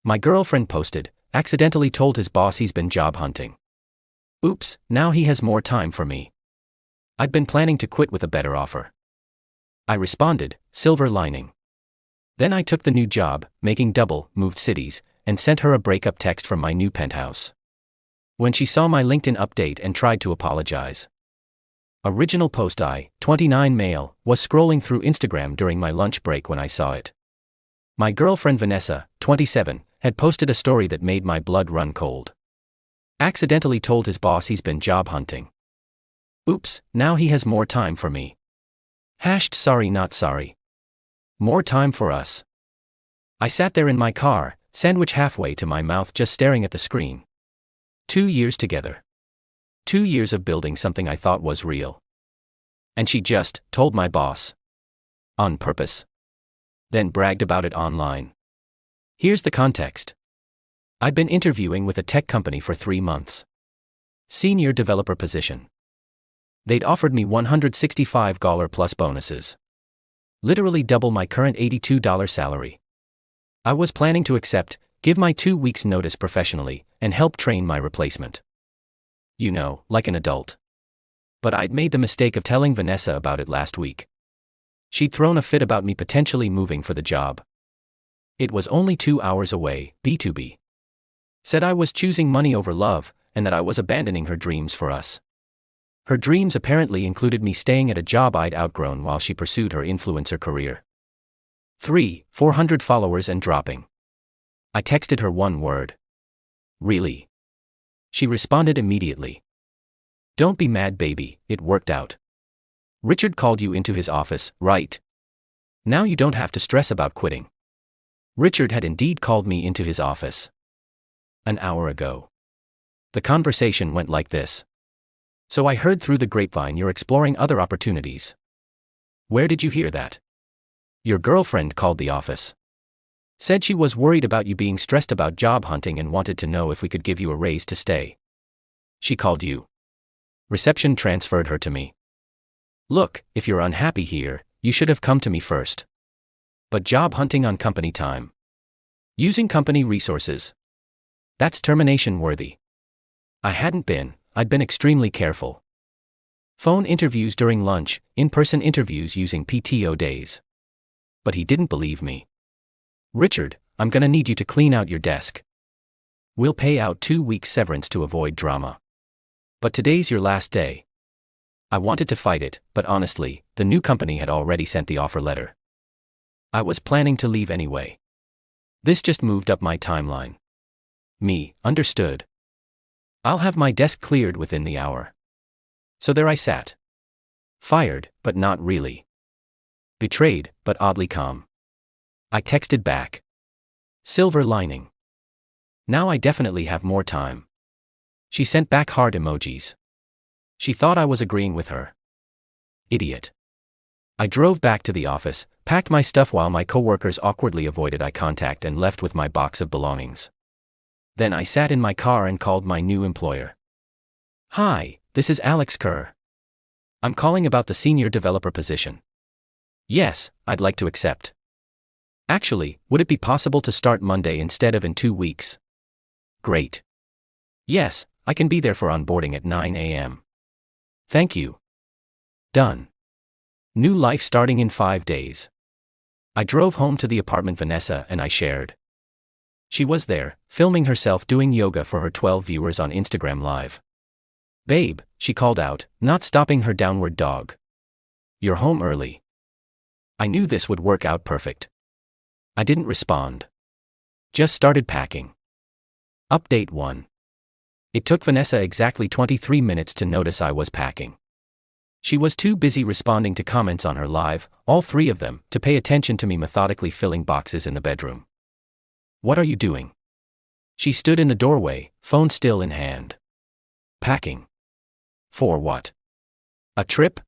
My girlfriend posted, accidentally told his boss he's been job hunting. Oops, now he has more time for me. I'd been planning to quit with a better offer. I responded, silver lining. Then I took the new job, making double, moved cities, and sent her a breakup text from my new penthouse. When she saw my LinkedIn update and tried to apologize. Original post I, 29 male, was scrolling through Instagram during my lunch break when I saw it. My girlfriend Vanessa, 27, had posted a story that made my blood run cold. Accidentally told his boss he's been job hunting. Oops, now he has more time for me. #sorry not sorry. More time for us. I sat there in my car, sandwich halfway to my mouth just staring at the screen. 2 years together. 2 years of building something I thought was real. And she just told my boss. On purpose. Then bragged about it online. Here's the context. I'd been interviewing with a tech company for 3 months. Senior developer position. They'd offered me $165 plus bonuses. Literally double my current $82 salary. I was planning to accept, give my 2 weeks notice professionally, and help train my replacement. You know, like an adult. But I'd made the mistake of telling Vanessa about it last week. She'd thrown a fit about me potentially moving for the job. It was only 2 hours away, B2B. Said I was choosing money over love, and that I was abandoning her dreams for us. Her dreams apparently included me staying at a job I'd outgrown while she pursued her influencer career. 400 followers and dropping. I texted her one word. Really? She responded immediately. Don't be mad, baby, it worked out. Richard called you into his office, right? Now you don't have to stress about quitting. Richard had indeed called me into his office. An hour ago. The conversation went like this. So I heard through the grapevine you're exploring other opportunities. Where did you hear that? Your girlfriend called the office. Said she was worried about you being stressed about job hunting and wanted to know if we could give you a raise to stay. She called you. Reception transferred her to me. Look, if you're unhappy here, you should have come to me first. But job hunting on company time. Using company resources. That's termination worthy. I'd been extremely careful. Phone interviews during lunch, in-person interviews using PTO days. But he didn't believe me. Richard, I'm gonna need you to clean out your desk. We'll pay out 2 weeks severance to avoid drama. But today's your last day. I wanted to fight it, but honestly, the new company had already sent the offer letter. I was planning to leave anyway. This just moved up my timeline. Me, understood. I'll have my desk cleared within the hour. So there I sat. Fired, but not really. Betrayed, but oddly calm. I texted back. Silver lining. Now I definitely have more time. She sent back heart emojis. She thought I was agreeing with her. Idiot. I drove back to the office, packed my stuff while my coworkers awkwardly avoided eye contact and left with my box of belongings. Then I sat in my car and called my new employer. Hi, this is Alex Kerr. I'm calling about the senior developer position. Yes, I'd like to accept. Actually, would it be possible to start Monday instead of in 2 weeks? Great. Yes, I can be there for onboarding at 9 a.m. Thank you. Done. New life starting in 5 days. I drove home to the apartment Vanessa and I shared. She was there, filming herself doing yoga for her 12 viewers on Instagram Live. Babe, she called out, not stopping her downward dog. You're home early. I knew this would work out perfect. I didn't respond. Just started packing. Update 1. It took Vanessa exactly 23 minutes to notice I was packing. She was too busy responding to comments on her live, all 3 of them, to pay attention to me methodically filling boxes in the bedroom. What are you doing? She stood in the doorway, phone still in hand. Packing. For what? A trip?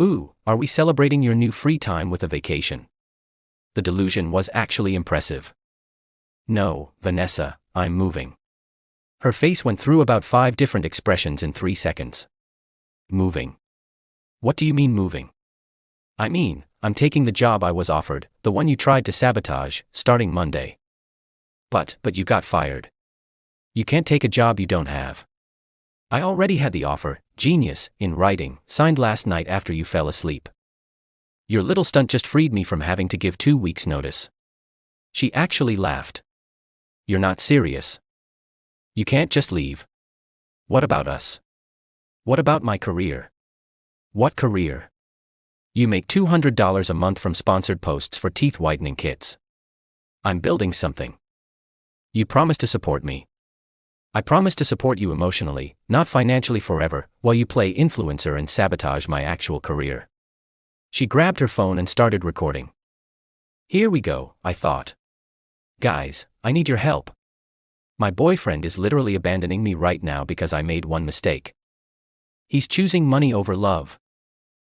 Ooh, are we celebrating your new free time with a vacation? The delusion was actually impressive. No, Vanessa, I'm moving. Her face went through about 5 different expressions in 3 seconds. Moving. What do you mean moving? I mean, I'm taking the job I was offered, the one you tried to sabotage, starting Monday. But you got fired. You can't take a job you don't have. I already had the offer, genius, in writing, signed last night after you fell asleep. Your little stunt just freed me from having to give 2 weeks' notice. She actually laughed. You're not serious. You can't just leave. What about us? What about my career? What career? You make $200 a month from sponsored posts for teeth whitening kits. I'm building something. You promise to support me. I promise to support you emotionally, not financially forever, while you play influencer and sabotage my actual career. She grabbed her phone and started recording. Here we go, I thought. Guys, I need your help. My boyfriend is literally abandoning me right now because I made one mistake. He's choosing money over love.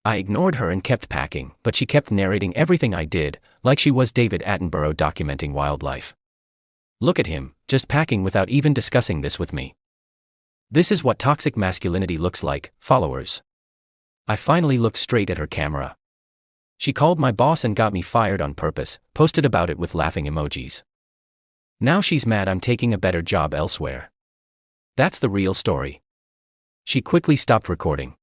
I ignored her and kept packing, but she kept narrating everything I did, like she was David Attenborough documenting wildlife. Look at him, just packing without even discussing this with me. This is what toxic masculinity looks like, followers. I finally looked straight at her camera. She called my boss and got me fired on purpose, posted about it with laughing emojis. Now she's mad I'm taking a better job elsewhere. That's the real story. She quickly stopped recording.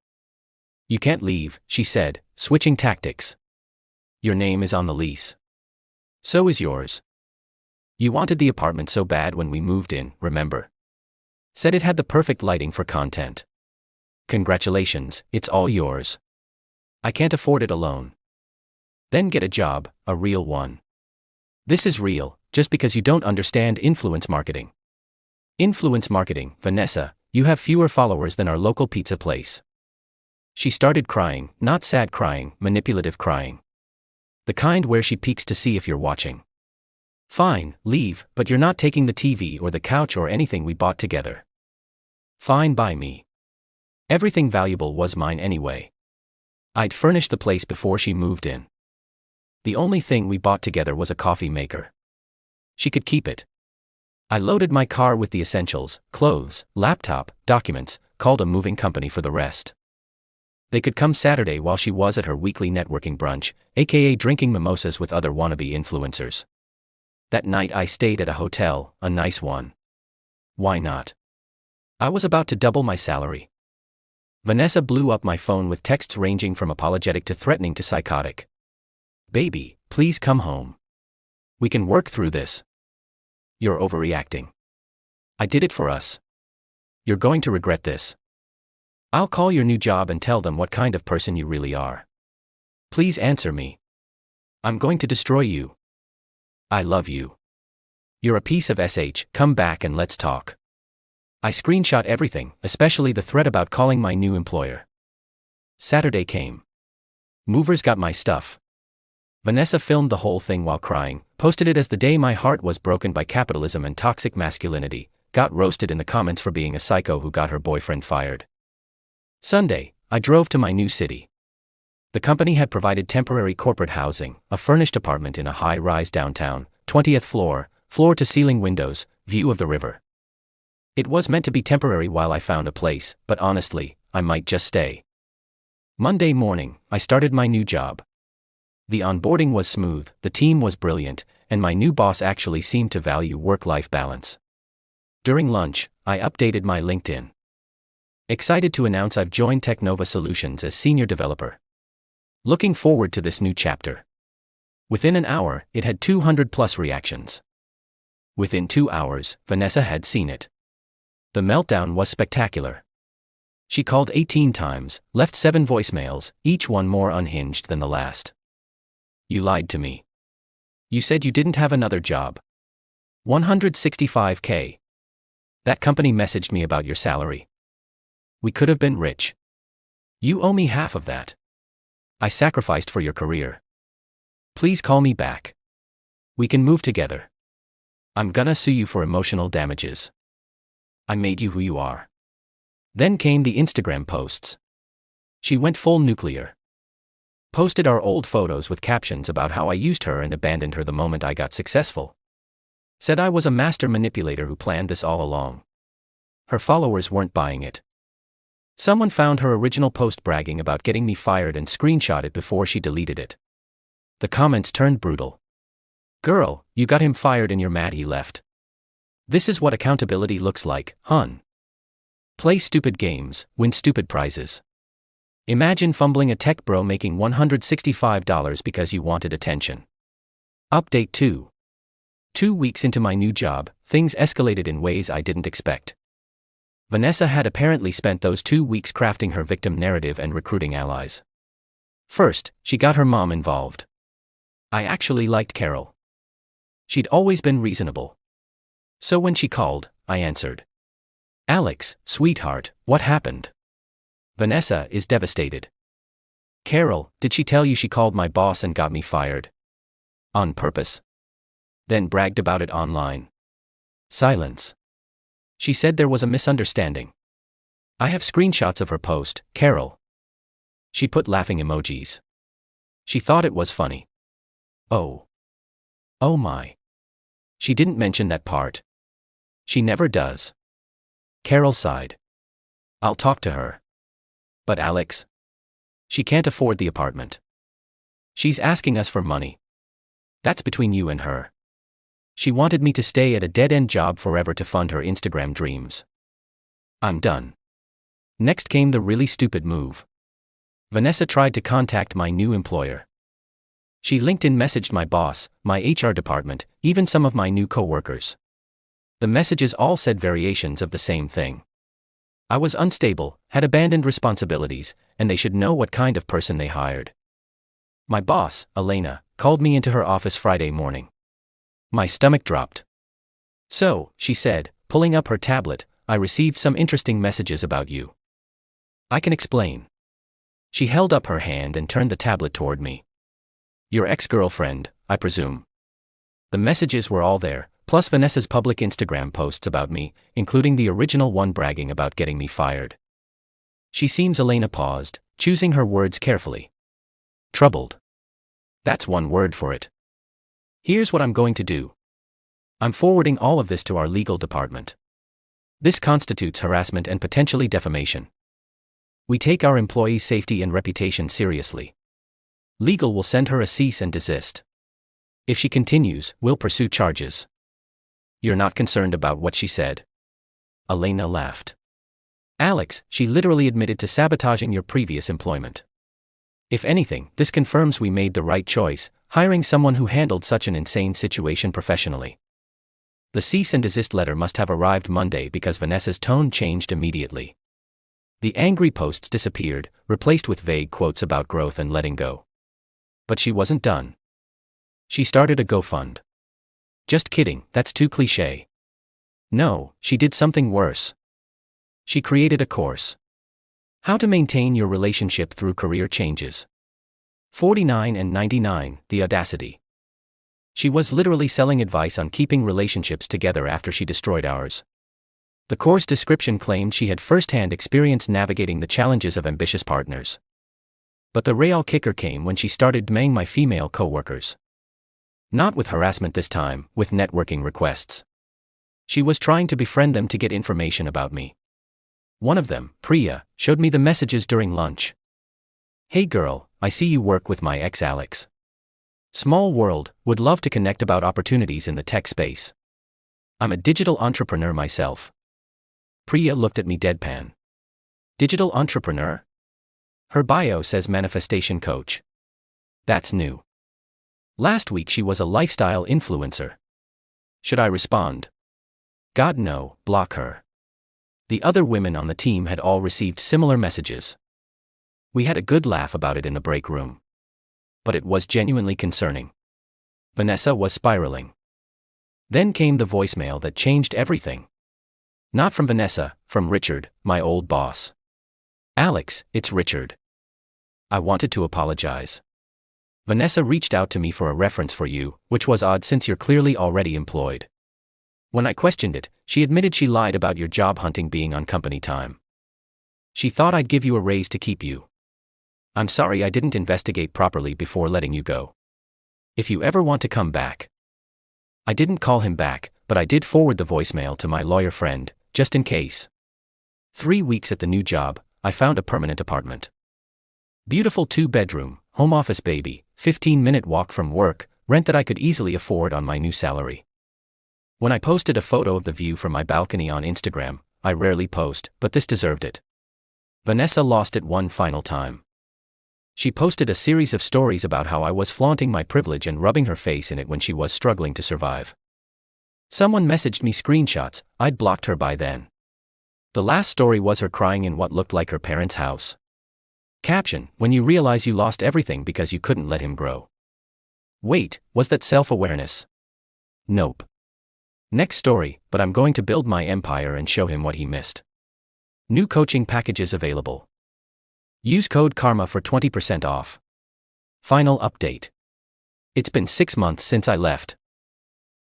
You can't leave, she said, switching tactics. Your name is on the lease. So is yours. You wanted the apartment so bad when we moved in, remember? Said it had the perfect lighting for content. Congratulations, it's all yours. I can't afford it alone. Then get a job, a real one. This is real, just because you don't understand influence marketing. Influence marketing, Vanessa, you have fewer followers than our local pizza place. She started crying, not sad crying, manipulative crying. The kind where she peeks to see if you're watching. Fine, leave, but you're not taking the TV or the couch or anything we bought together. Fine by me. Everything valuable was mine anyway. I'd furnished the place before she moved in. The only thing we bought together was a coffee maker. She could keep it. I loaded my car with the essentials, clothes, laptop, documents, called a moving company for the rest. They could come Saturday while she was at her weekly networking brunch, aka drinking mimosas with other wannabe influencers. That night I stayed at a hotel, a nice one. Why not? I was about to double my salary. Vanessa blew up my phone with texts ranging from apologetic to threatening to psychotic. Baby, please come home. We can work through this. You're overreacting. I did it for us. You're going to regret this. I'll call your new job and tell them what kind of person you really are. Please answer me. I'm going to destroy you. I love you. You're a piece of SH, come back and let's talk. I screenshot everything, especially the thread about calling my new employer. Saturday came. Movers got my stuff. Vanessa filmed the whole thing while crying, posted it as the day my heart was broken by capitalism and toxic masculinity, got roasted in the comments for being a psycho who got her boyfriend fired. Sunday, I drove to my new city. The company had provided temporary corporate housing, a furnished apartment in a high-rise downtown, 20th floor, floor-to-ceiling windows, view of the river. It was meant to be temporary while I found a place, but honestly, I might just stay. Monday morning, I started my new job. The onboarding was smooth, the team was brilliant, and my new boss actually seemed to value work-life balance. During lunch, I updated my LinkedIn. Excited to announce I've joined Technova Solutions as senior developer. Looking forward to this new chapter. Within an hour, it had 200+ reactions. Within 2 hours, Vanessa had seen it. The meltdown was spectacular. She called 18 times, left 7 voicemails, each one more unhinged than the last. You lied to me. You said you didn't have another job. $165K. That company messaged me about your salary. We could have been rich. You owe me half of that. I sacrificed for your career. Please call me back. We can move together. I'm gonna sue you for emotional damages. I made you who you are. Then came the Instagram posts. She went full nuclear. Posted our old photos with captions about how I used her and abandoned her the moment I got successful. Said I was a master manipulator who planned this all along. Her followers weren't buying it. Someone found her original post bragging about getting me fired and screenshot it before she deleted it. The comments turned brutal. Girl, you got him fired and you're mad he left. This is what accountability looks like, hun. Play stupid games, win stupid prizes. Imagine fumbling a tech bro making $165 because you wanted attention. Update 2. 2 weeks into my new job, things escalated in ways I didn't expect. Vanessa had apparently spent those 2 weeks crafting her victim narrative and recruiting allies. First, she got her mom involved. I actually liked Carol. She'd always been reasonable. So when she called, I answered. Alex, sweetheart, what happened? Vanessa is devastated. Carol, did she tell you she called my boss and got me fired? On purpose. Then bragged about it online. Silence. She said there was a misunderstanding. I have screenshots of her post, Carol. She put laughing emojis. She thought it was funny. Oh. Oh my. She didn't mention that part. She never does. Carol sighed. I'll talk to her. But Alex? She can't afford the apartment. She's asking us for money. That's between you and her. She wanted me to stay at a dead-end job forever to fund her Instagram dreams. I'm done. Next came the really stupid move. Vanessa tried to contact my new employer. She LinkedIn messaged my boss, my HR department, even some of my new coworkers. The messages all said variations of the same thing. I was unstable, had abandoned responsibilities, and they should know what kind of person they hired. My boss, Elena, called me into her office Friday morning. My stomach dropped. So, she said, pulling up her tablet, I received some interesting messages about you. I can explain. She held up her hand and turned the tablet toward me. Your ex-girlfriend, I presume. The messages were all there, plus Vanessa's public Instagram posts about me, including the original one bragging about getting me fired. She seems. Elena paused, choosing her words carefully. Troubled. That's one word for it. Here's what I'm going to do. I'm forwarding all of this to our legal department. This constitutes harassment and potentially defamation. We take our employees' safety and reputation seriously. Legal will send her a cease and desist. If she continues, we'll pursue charges. You're not concerned about what she said? Elena laughed. Alex, she literally admitted to sabotaging your previous employment. If anything, this confirms we made the right choice, hiring someone who handled such an insane situation professionally. The cease and desist letter must have arrived Monday because Vanessa's tone changed immediately. The angry posts disappeared, replaced with vague quotes about growth and letting go. But she wasn't done. She started a GoFund. Just kidding, that's too cliché. No, she did something worse. She created a course. How to maintain your relationship through career changes. $49 and $99, the audacity. She was literally selling advice on keeping relationships together after she destroyed ours. The course description claimed she had first-hand experience navigating the challenges of ambitious partners. But the real kicker came when she started DMing my female coworkers. Not with harassment this time, with networking requests. She was trying to befriend them to get information about me. One of them, Priya, showed me the messages during lunch. Hey girl, I see you work with my ex Alex. Small world, would love to connect about opportunities in the tech space. I'm a digital entrepreneur myself. Priya looked at me deadpan. Digital entrepreneur? Her bio says manifestation coach. That's new. Last week she was a lifestyle influencer. Should I respond? God no, block her. The other women on the team had all received similar messages. We had a good laugh about it in the break room. But it was genuinely concerning. Vanessa was spiraling. Then came the voicemail that changed everything. Not from Vanessa, from Richard, my old boss. Alex, it's Richard. I wanted to apologize. Vanessa reached out to me for a reference for you, which was odd since you're clearly already employed. When I questioned it, she admitted she lied about your job hunting being on company time. She thought I'd give you a raise to keep you. I'm sorry I didn't investigate properly before letting you go. If you ever want to come back. I didn't call him back, but I did forward the voicemail to my lawyer friend, just in case. 3 weeks at the new job, I found a permanent apartment. Beautiful 2-bedroom, home office baby, 15-minute walk from work, rent that I could easily afford on my new salary. When I posted a photo of the view from my balcony on Instagram, I rarely post, but this deserved it. Vanessa lost it one final time. She posted a series of stories about how I was flaunting my privilege and rubbing her face in it when she was struggling to survive. Someone messaged me screenshots. I'd blocked her by then. The last story was her crying in what looked like her parents' house. Caption: when you realize you lost everything because you couldn't let him grow. Wait, was that self-awareness? Nope. Next story: but I'm going to build my empire and show him what he missed. New coaching packages available. Use code KARMA for 20% off. Final update. It's been 6 months since I left.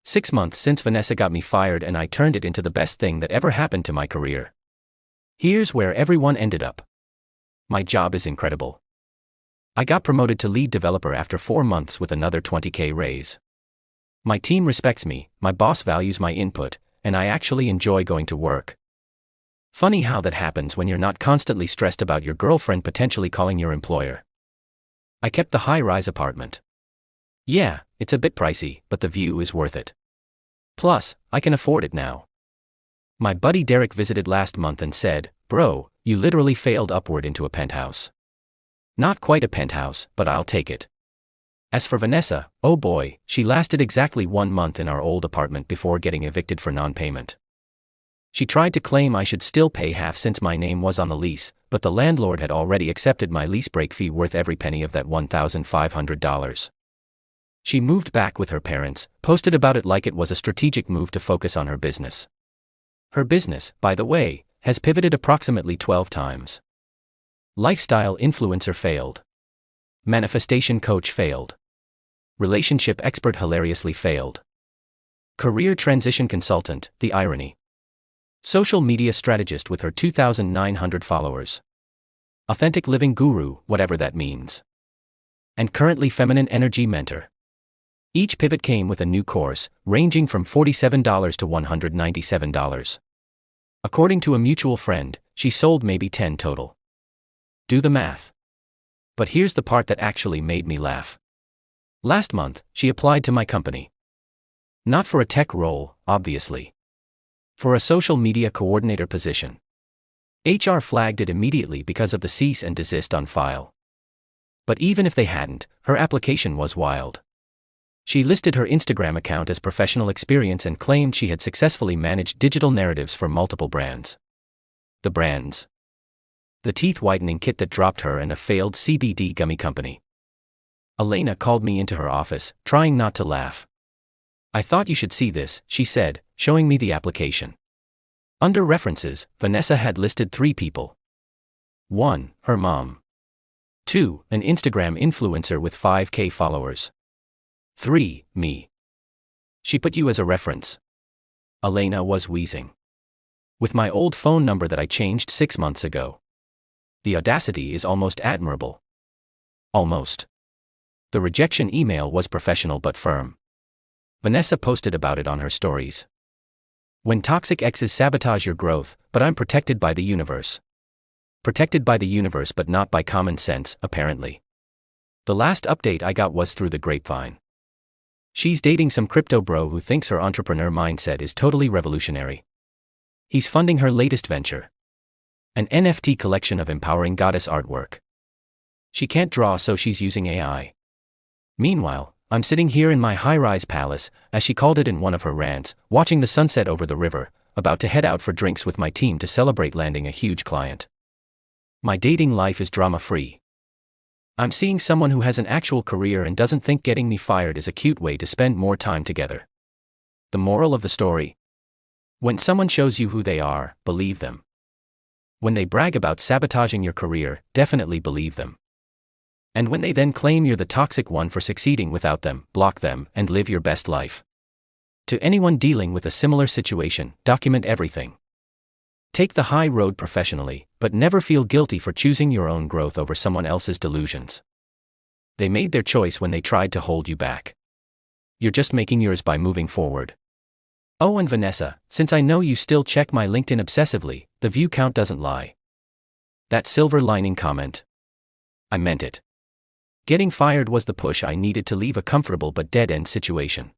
6 months since Vanessa got me fired and I turned it into the best thing that ever happened to my career. Here's where everyone ended up. My job is incredible. I got promoted to lead developer after 4 months with another $20,000 raise. My team respects me, my boss values my input, and I actually enjoy going to work. Funny how that happens when you're not constantly stressed about your girlfriend potentially calling your employer. I kept the high-rise apartment. Yeah, it's a bit pricey, but the view is worth it. Plus, I can afford it now. My buddy Derek visited last month and said, "Bro, you literally failed upward into a penthouse." Not quite a penthouse, but I'll take it. As for Vanessa, oh boy, she lasted exactly 1 month in our old apartment before getting evicted for non-payment. She tried to claim I should still pay half since my name was on the lease, but the landlord had already accepted my lease break fee worth every penny of that $1,500. She moved back with her parents, posted about it like it was a strategic move to focus on her business. Her business, by the way, has pivoted approximately 12 times. Lifestyle influencer failed. Manifestation coach failed. Relationship expert hilariously failed. Career transition consultant, the irony. Social media strategist with her 2,900 followers. Authentic living guru, whatever that means. And currently feminine energy mentor. Each pivot came with a new course, ranging from $47 to $197. According to a mutual friend, she sold maybe 10 total. Do the math. But here's the part that actually made me laugh. Last month, she applied to my company. Not for a tech role, obviously. For a social media coordinator position. HR flagged it immediately because of the cease and desist on file. But even if they hadn't, her application was wild. She listed her Instagram account as professional experience and claimed she had successfully managed digital narratives for multiple brands. The brands. The teeth whitening kit that dropped her and a failed CBD gummy company. Elena called me into her office, trying not to laugh. "I thought you should see this," she said, showing me the application. Under references, Vanessa had listed 3 people. 1. Her mom. 2. An Instagram influencer with 5K followers. 3. Me. "She put you as a reference." Elena was wheezing. "With my old phone number that I changed 6 months ago." The audacity is almost admirable. Almost. The rejection email was professional but firm. Vanessa posted about it on her stories. "When toxic exes sabotage your growth, but I'm protected by the universe." Protected by the universe but not by common sense, apparently. The last update I got was through the grapevine. She's dating some crypto bro who thinks her entrepreneur mindset is totally revolutionary. He's funding her latest venture. An NFT collection of empowering goddess artwork. She can't draw, so she's using AI. Meanwhile, I'm sitting here in my high-rise palace, as she called it in one of her rants, watching the sunset over the river, about to head out for drinks with my team to celebrate landing a huge client. My dating life is drama-free. I'm seeing someone who has an actual career and doesn't think getting me fired is a cute way to spend more time together. The moral of the story? When someone shows you who they are, believe them. When they brag about sabotaging your career, definitely believe them. And when they then claim you're the toxic one for succeeding without them, block them and live your best life. To anyone dealing with a similar situation, document everything. Take the high road professionally, but never feel guilty for choosing your own growth over someone else's delusions. They made their choice when they tried to hold you back. You're just making yours by moving forward. Oh, and Vanessa, since I know you still check my LinkedIn obsessively, the view count doesn't lie. That silver lining comment. I meant it. Getting fired was the push I needed to leave a comfortable but dead-end situation.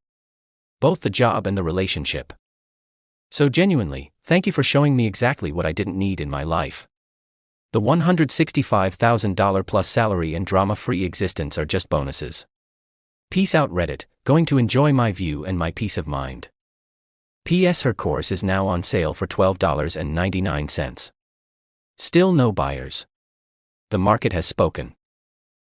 both the job and the relationship. So genuinely, thank you for showing me exactly what I didn't need in my life. The $165,000 plus salary and drama-free existence are just bonuses. Peace out Reddit, going to enjoy my view and my peace of mind. P.S. Her course is now on sale for $12.99. Still no buyers. The market has spoken.